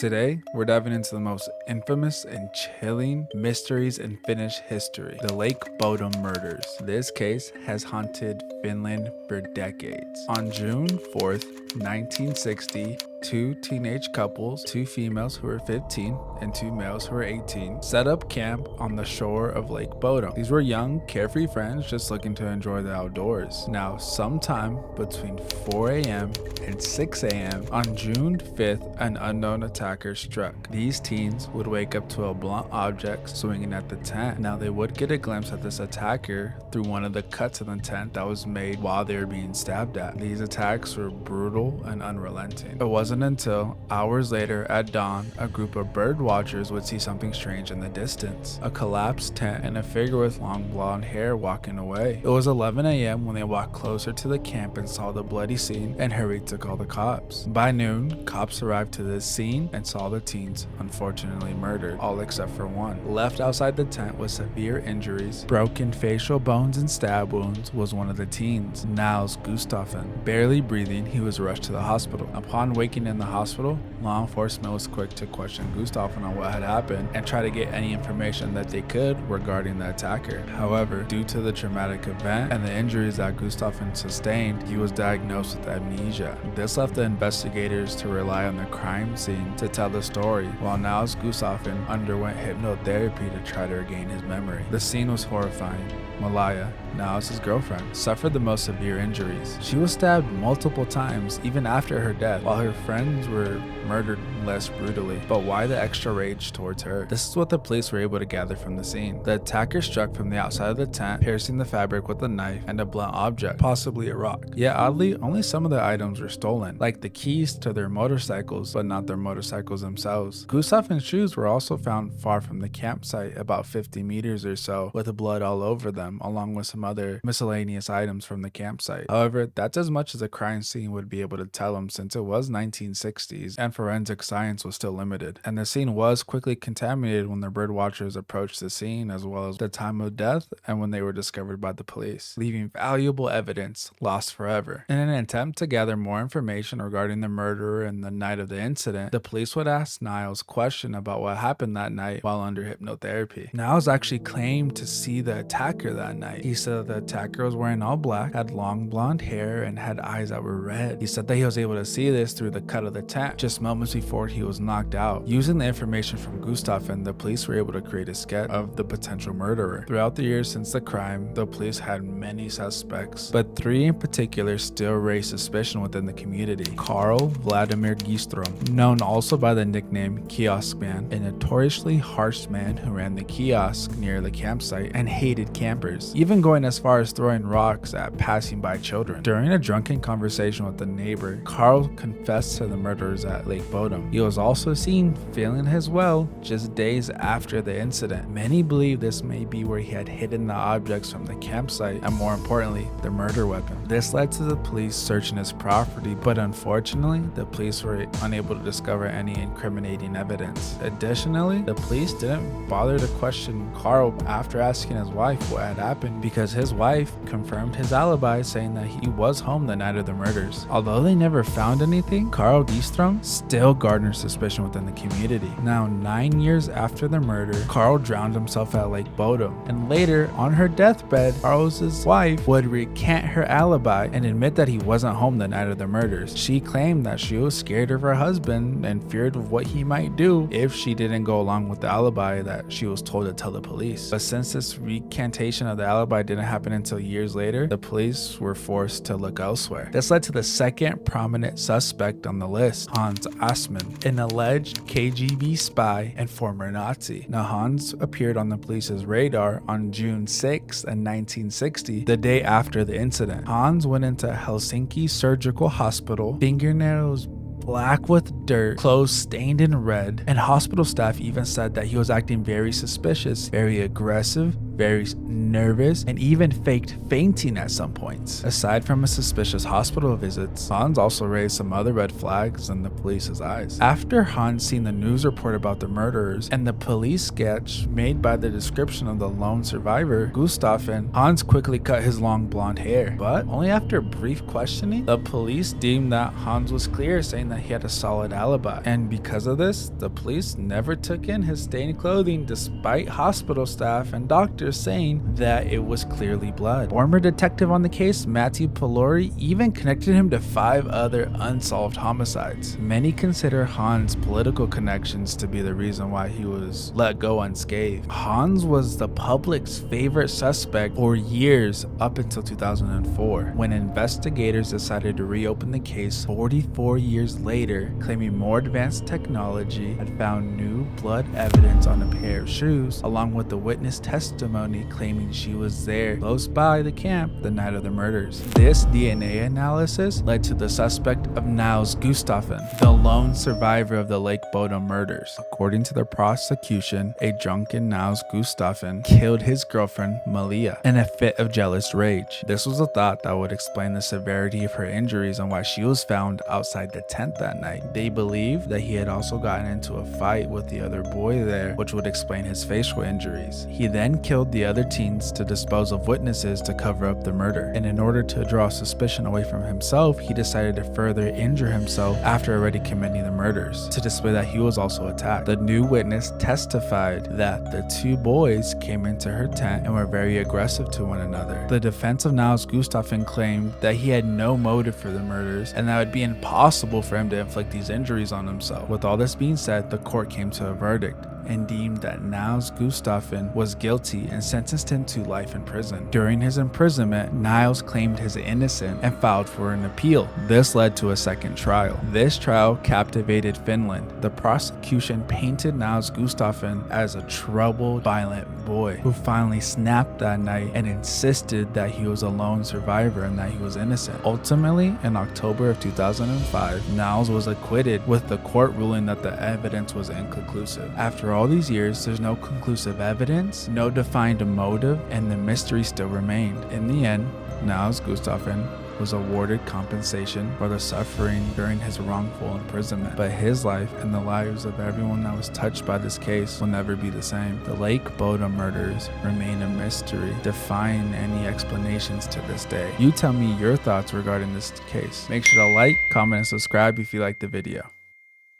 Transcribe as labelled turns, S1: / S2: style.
S1: Today, we're diving into the most infamous and chilling mysteries in Finnish history, the Lake Bodom Murders. This case has haunted Finland for decades. On June 4th, 1960, two teenage couples, two females who were 15 and two males who were 18, set up camp on the shore of Lake Bodom. These were young, carefree friends just looking to enjoy the outdoors. Now, sometime between 4 a.m. and 6 a.m. on June 5th, an unknown attacker struck. These teens would wake up to a blunt object swinging at the tent. Now, they would get a glimpse at this attacker through one of the cuts in the tent that was made while they were being stabbed at. These attacks were brutal and unrelenting. It wasn't until hours later at dawn, a group of bird watchers would see something strange in the distance. A collapsed tent and a figure with long blonde hair walking away. It was 11 a.m. when they walked closer to the camp and saw the bloody scene and hurried to call the cops. By noon, cops arrived to this scene and saw the teens unfortunately murdered, all except for one. Left outside the tent with severe injuries, broken facial bones and stab wounds was one of the teens, Niels Gustafsson. Barely breathing, he was rushed to the hospital. Upon waking in the hospital, law enforcement was quick to question Gustafsson on what had happened and try to get any information that they could regarding the attacker. However, due to the traumatic event and the injuries that Gustafsson sustained, he was diagnosed with amnesia. This left the investigators to rely on the crime scene to tell the story, while Niels Gustafsson underwent hypnotherapy to try to regain his memory. The scene was horrifying. Malaya, Niles' girlfriend, suffered the most severe injuries. She was stabbed multiple times even after her death, while her friends were murdered less brutally. But why the extra rage towards her? This is what the police were able to gather from the scene. The attacker struck from the outside of the tent, piercing the fabric with a knife and a blunt object, possibly a rock. Yet oddly, only some of the items were stolen, like the keys to their motorcycles, but not their motorcycles themselves. Gustafsson's shoes were also found far from the campsite, about 50 meters or so, with blood all over them, along with some other miscellaneous items from the campsite. However, that's as much as a crime scene would be able to tell them, since it was 1960s and forensic science was still limited. And the scene was quickly contaminated when the bird watchers approached the scene, as well as the time of death and when they were discovered by the police, leaving valuable evidence lost forever. In an attempt to gather more information regarding the murderer and the night of the incident, the police would ask Niles questions about what happened that night while under hypnotherapy. Niles actually claimed to see the attacker that night. He said that the attacker was wearing all black, had long blonde hair, and had eyes that were red. He said that he was able to see this through the cut of the tent just moments before he was knocked out. Using the information from Gustafsson, the police were able to create a sketch of the potential murderer. Throughout the years since the crime, the police had many suspects, but three in particular still raised suspicion within the community. Carl Vladimir Gistrom, known also by the nickname Kiosk Man, a notoriously harsh man who ran the kiosk near the campsite and hated campers, even going as far as throwing rocks at passing by children. During a drunken conversation with a neighbor, Carl confessed to the murders at Lake Bodom. He was also seen filling his well just days after the incident. Many believe this may be where he had hidden the objects from the campsite and, more importantly, the murder weapon. This led to the police searching his property, but unfortunately, the police were unable to discover any incriminating evidence. Additionally, the police didn't bother to question Carl after asking his wife what had happened, because his wife confirmed his alibi, saying that he was home the night of the murders. Although they never found anything, Carl Gistrom still garnered suspicion within the community. Now, 9 years after the murder, Carl drowned himself at Lake Bodom, and later, on her deathbed, Carl's wife would recant her alibi and admit that he wasn't home the night of the murders. She claimed that she was scared of her husband and feared of what he might do if she didn't go along with the alibi that she was told to tell the police. But since this recantation of the alibi didn't happen until years later, the police were forced to look elsewhere. This led to the second prominent suspect on the list, Hans Assmann, an alleged KGB spy and former Nazi. Now, Hans appeared on the police's radar on June 6, 1960, the day after the incident. Hans went into Helsinki Surgical Hospital, fingernails black with dirt, clothes stained in red, and hospital staff even said that he was acting very suspicious, very aggressive, very nervous, and even faked fainting at some points. Aside from his suspicious hospital visits, Hans also raised some other red flags in the police's eyes. After Hans seen the news report about the murderers and the police sketch made by the description of the lone survivor, Gustafsson, Hans quickly cut his long blonde hair. But only after brief questioning, the police deemed that Hans was clear, saying that he had a solid alibi. And because of this, the police never took in his stained clothing despite hospital staff and doctors saying that it was clearly blood. Former detective on the case, Matthew Polori, even connected him to 5 other unsolved homicides. Many consider Hans' political connections to be the reason why he was let go unscathed. Hans was the public's favorite suspect for years up until 2004, when investigators decided to reopen the case 44 years later, claiming more advanced technology had found new blood evidence on a pair of shoes, along with the witness testimony claiming she was there close by the camp the night of the murders. This DNA analysis led to the suspect of Niels Gustafsson, the lone survivor of the Lake Bodom murders. According to the prosecution, a drunken Niels Gustafsson killed his girlfriend Malia in a fit of jealous rage. This was a thought that would explain the severity of her injuries and why she was found outside the tent that night. They believe that he had also gotten into a fight with the other boy there, which would explain his facial injuries. He then killed the other teens to dispose of witnesses to cover up the murder. And in order to draw suspicion away from himself, he decided to further injure himself after already committing the murders, to display that he was also attacked. The new witness testified that the 2 boys came into her tent and were very aggressive to one another. The defense of Niels Gustafsson claimed that he had no motive for the murders and that it would be impossible for him to inflict these injuries on himself. With all this being said, the court came to a verdict and deemed that Niels Gustafsson was guilty and sentenced him to life in prison. During his imprisonment, Niels claimed his innocence and filed for an appeal. This led to a second trial. This trial captivated Finland. The prosecution painted Niels Gustafsson as a troubled, violent boy who finally snapped that night and insisted that he was a lone survivor and that he was innocent. Ultimately, in October of 2005, Niels was acquitted, with the court ruling that the evidence was inconclusive. After all these years, there's no conclusive evidence, no defined motive, and the mystery still remained. In the end, Niels Gustafsson was awarded compensation for the suffering during his wrongful imprisonment, but his life and the lives of everyone that was touched by this case will never be the same. The Lake Bodom murders remain a mystery, defying any explanations to this day. You tell me your thoughts regarding this case. Make sure to like, comment, and subscribe if you liked the video.